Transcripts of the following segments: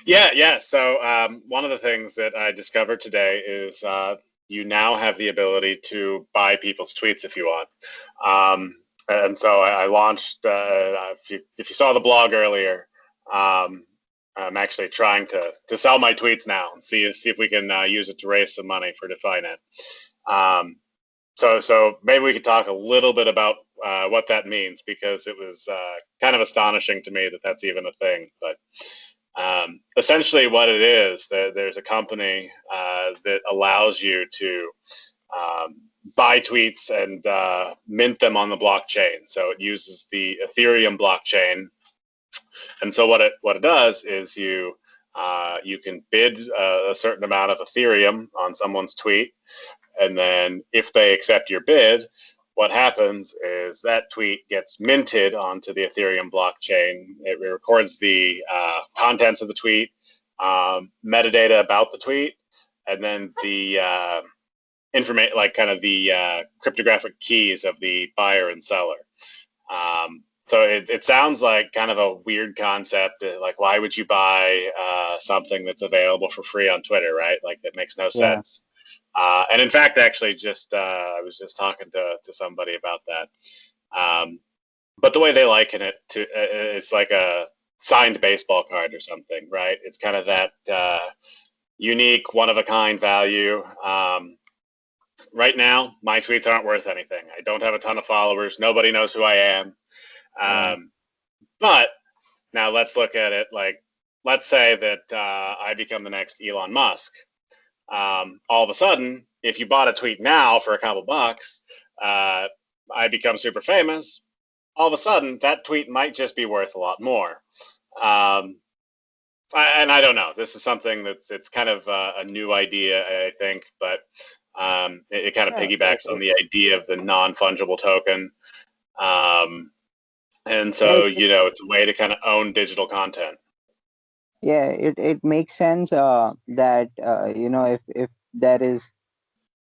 Yeah. So one of the things that I discovered today is you now have the ability to buy people's tweets if you want. And so I launched. If you saw the blog earlier, um, I'm actually trying to sell my tweets now and see if we can use it to raise some money for Definet. Um, so maybe we could talk a little bit about what that means, because it was kind of astonishing to me that that's even a thing. But essentially what it is, there's a company that allows you to um, buy tweets and mint them on the blockchain. So it uses the Ethereum blockchain. And so what it does is you can bid a certain amount of Ethereum on someone's tweet, and then if they accept your bid, what happens is that tweet gets minted onto the Ethereum blockchain. It records the contents of the tweet, metadata about the tweet, and then the information, like kind of the cryptographic keys of the buyer and seller. So it sounds like kind of a weird concept. Like, why would you buy something that's available for free on Twitter, right? Like, that makes no Yeah, sense. And in fact, actually, I was just talking to somebody about that. But the way they liken it to, it's like a signed baseball card or something, right? It's kind of that unique, one of a kind value. Right now, my tweets aren't worth anything. I don't have a ton of followers. Nobody knows who I am. yeah, Um, but now let's look at it like, let's say that I become the next Elon Musk. All of a sudden, if you bought a tweet now for a couple bucks, I become super famous. All of a sudden, that tweet might just be worth a lot more. Um, and I don't know. This is something it's kind of a new idea, I think, but it kind of yeah. piggybacks on the idea of the non-fungible token. Um, and I so, think, it's a way to kind of own digital content. yeah, it makes sense that if there is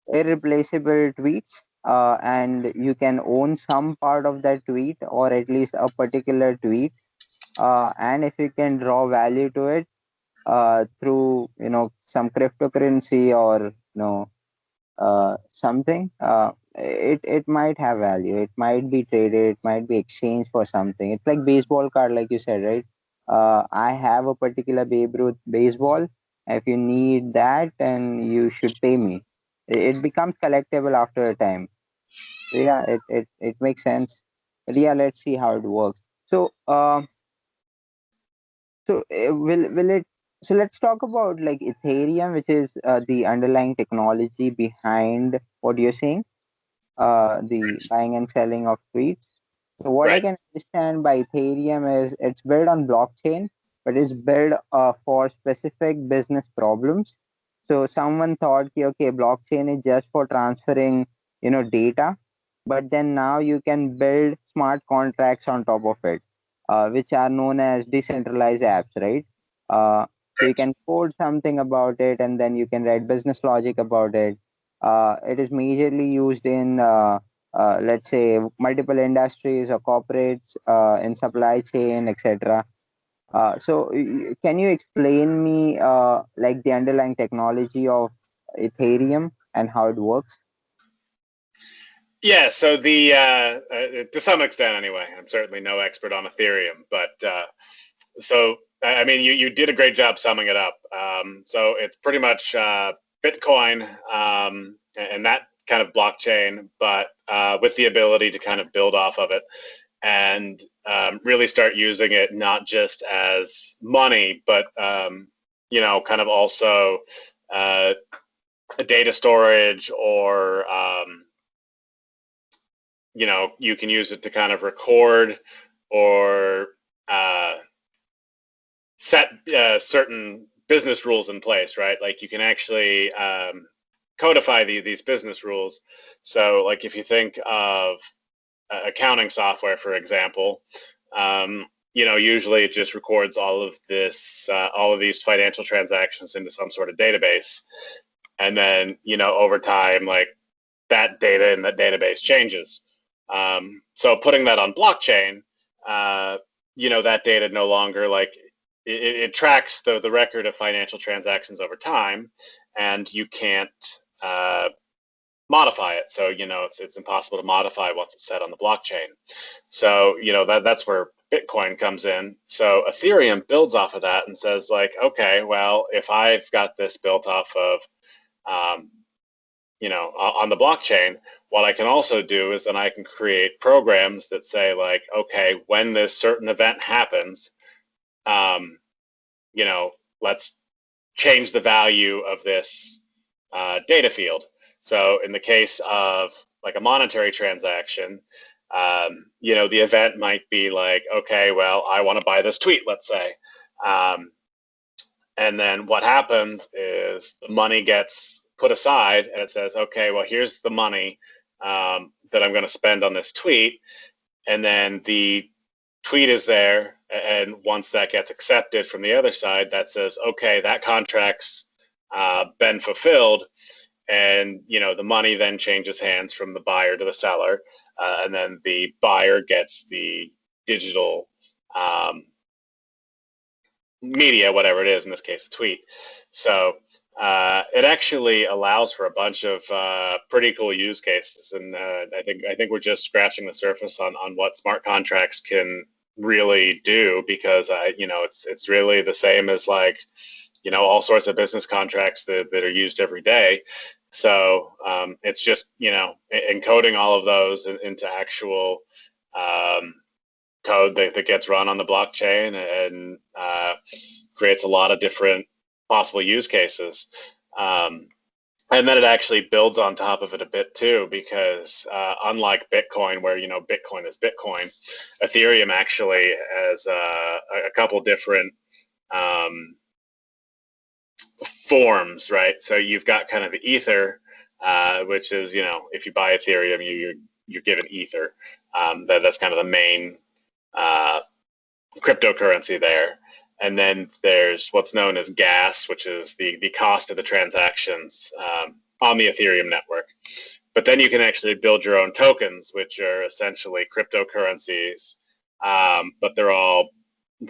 irreplaceable tweets, and you can own some part of that tweet, or at least a particular tweet, and if you can draw value to it through some cryptocurrency, or something, it might have value. It might be traded, it might be exchanged for something. It's like baseball card, like you said, right? I have a particular Babe Ruth baseball. If you need that, then you should pay me. It becomes collectible after a time. So yeah, it makes sense. But yeah, let's see how it works. So will it? So let's talk about like Ethereum, which is the underlying technology behind what you're saying, the buying and selling of tweets. So what I Right. can understand by Ethereum is it's built on blockchain, but it's built for specific business problems. So someone thought, okay, blockchain is just for transferring, data, but then now you can build smart contracts on top of it, which are known as decentralized apps, right? Uh, so you can code something about it, and then you can write business logic about it. It is majorly used in, let's say, multiple industries or corporates, in supply chain, etc. So, can you explain me like the underlying technology of Ethereum and how it works? Yeah, so the to some extent anyway, I'm certainly no expert on Ethereum, but so I mean, you did a great job summing it up. So it's pretty much Bitcoin, and that kind of blockchain, but with the ability to kind of build off of it and really start using it not just as money, but kind of also uh, data storage, or you can use it to kind of record or uh, set certain business rules in place, right? Like, you can actually codify these business rules. So, like, if you think of accounting software, for example, usually it just records all of these financial transactions into some sort of database, and then over time, like, that data in that database changes. So putting that on blockchain, that data no longer, like, it tracks the record of financial transactions over time, and you can't modify it. So it's impossible to modify once it's set on the blockchain. So that's where Bitcoin comes in. So Ethereum builds off of that and says like, okay, well, if I've got this built off of on the blockchain, what I can also do is then I can create programs that say like, okay, when this certain event happens, let's change the value of this data field. So in the case of like a monetary transaction, the event might be like, okay, well, I want to buy this tweet, let's say. And then what happens is the money gets put aside and it says, okay, well, here's the money that I'm going to spend on this tweet. And then the tweet is there. And once that gets accepted from the other side, that says, okay, that contract's been fulfilled. And, the money then changes hands from the buyer to the seller. And then the buyer gets the digital media, whatever it is, in this case, a tweet. So it actually allows for a bunch of pretty cool use cases, and I think we're just scratching the surface on what smart contracts can really do, because it's really the same as like all sorts of business contracts that are used every day. So it's just encoding all of those into actual code that gets run on the blockchain and creates a lot of different possible use cases. And then it actually builds on top of it a bit too, because unlike Bitcoin, where Bitcoin is Bitcoin, Ethereum actually has a couple different forms, right? So you've got kind of the Ether, which is if you buy Ethereum, you're given Ether. That's kind of the main cryptocurrency there. And then there's what's known as gas, which is the cost of the transactions on the Ethereum network. But then you can actually build your own tokens, which are essentially cryptocurrencies, but they're all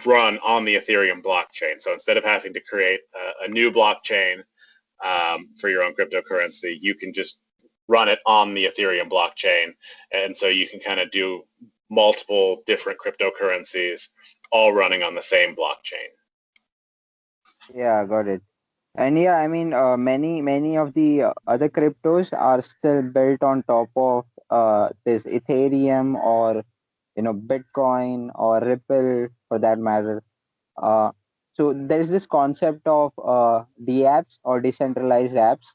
run on the Ethereum blockchain. So instead of having to create a new blockchain for your own cryptocurrency, you can just run it on the Ethereum blockchain. And so you can kind of do multiple different cryptocurrencies all running on the same blockchain. Yeah, got it. And yeah, I mean, many of the other cryptos are still built on top of this Ethereum, or Bitcoin or Ripple for that matter. Uh, so there's this concept of DApps, or decentralized apps.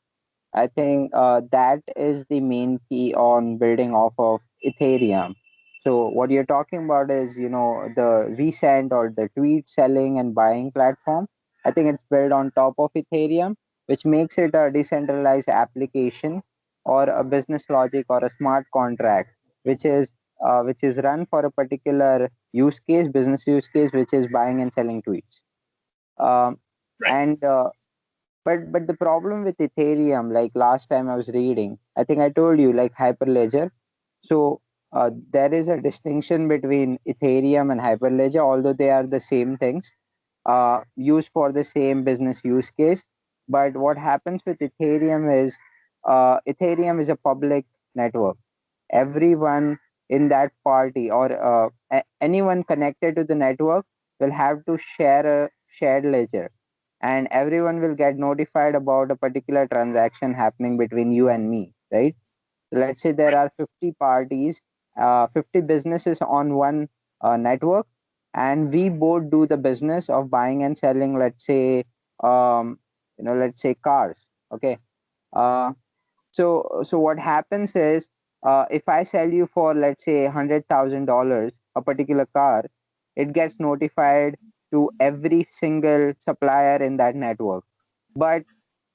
I think that is the main key on building off of Ethereum. So what you're talking about is, the resend or the tweet selling and buying platform. I think it's built on top of Ethereum, which makes it a decentralized application or a business logic or a smart contract, which is run for a particular use case, business use case, which is buying and selling tweets. Um, Right. and but the problem with Ethereum, like last time I was reading, I think I told you, like Hyperledger. So there is a distinction between Ethereum and Hyperledger, although they are the same things, used for the same business use case. But what happens with Ethereum is a public network. Everyone in that party, or anyone connected to the network, will have to share a shared ledger, and everyone will get notified about a particular transaction happening between you and me, right? Let's say there are 50 parties, 50 businesses on one network, and we both do the business of buying and selling, let's say cars. Okay. Uh, so what happens is, if I sell you for, let's say, $100,000 a particular car, it gets notified to every single supplier in that network. But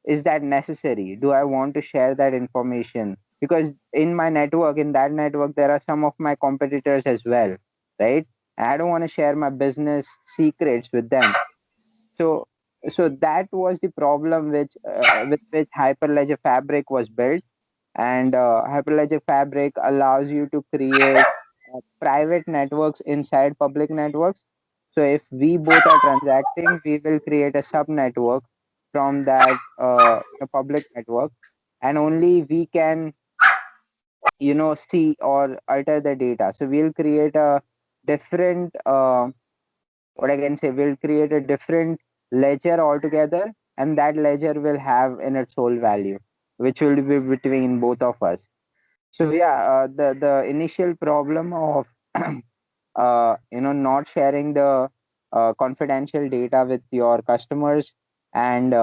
is that necessary? Do I want to share that information? Because in that network, there are some of my competitors as well, right? I don't want to share my business secrets with them. So, so that was the problem with which Hyperledger Fabric was built. And Hyperledger Fabric allows you to create private networks inside public networks. So if we both are transacting, we will create a sub network from that public network, and only we can see or alter the data. So we'll create a different what I can say, we'll create a different ledger altogether, and that ledger will have in its whole value, which will be between both of us. So yeah, the initial problem of not sharing the confidential data with your customers, and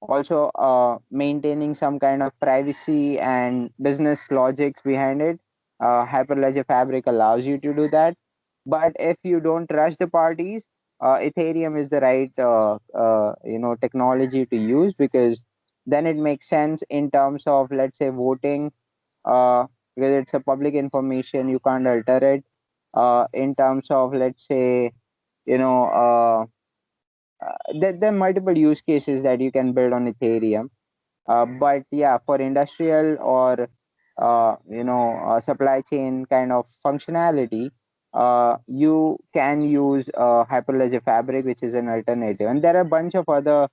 also maintaining some kind of privacy and business logics behind it. Hyperledger Fabric allows you to do that. But if you don't trust the parties, Ethereum is the right technology to use, because then it makes sense in terms of, let's say, voting, because it's a public information, you can't alter it. In terms of, let's say, you know uh, there are multiple use cases that you can build on Ethereum. But yeah, for industrial or supply chain kind of functionality, you can use Hyperledger Fabric, which is an alternative. And there are a bunch of other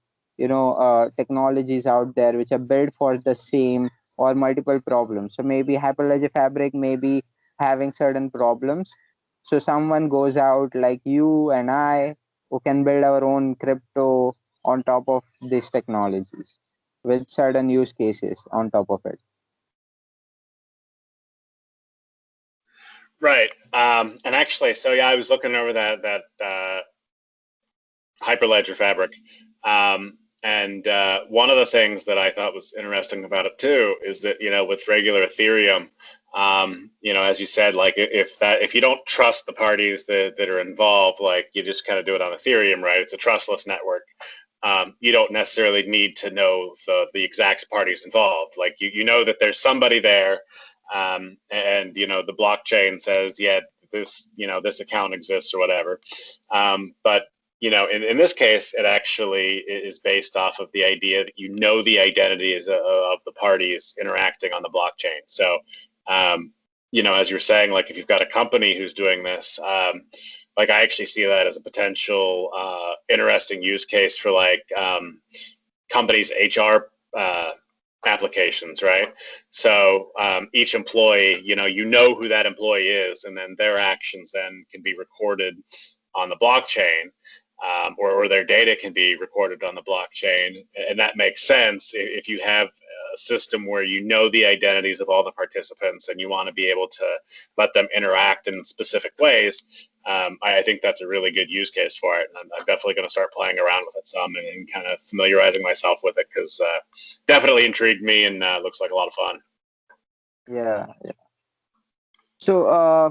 technologies out there which are built for the same or multiple problems. So maybe Hyperledger Fabric may be having certain problems. So someone goes out like you and I, who can build our own crypto on top of these technologies with certain use cases on top of it. Right. And actually, so yeah, I was looking over that Hyperledger Fabric, and one of the things that I thought was interesting about it too is that with regular Ethereum, as you said, like if you don't trust the parties that are involved, like you just kind of do it on Ethereum, right? It's a trustless network. You don't necessarily need to know the exact parties involved. Like you know that there's somebody there, and the blockchain says, yeah, this account exists or whatever. But in this case, it actually is based off of the idea that the identities of the parties interacting on the blockchain. So, as you're saying, like if you've got a company who's doing this, like I actually see that as a potential interesting use case for like companies' HR applications, right? So each employee, you know who that employee is, and then their actions then can be recorded on the blockchain, or their data can be recorded on the blockchain, and that makes sense if you have a system where you know the identities of all the participants and you want to be able to let them interact in specific ways. I think that's a really good use case for it, and I'm definitely going to start playing around with it some and kind of familiarizing myself with it, because definitely intrigued me and looks like a lot of fun. Yeah. So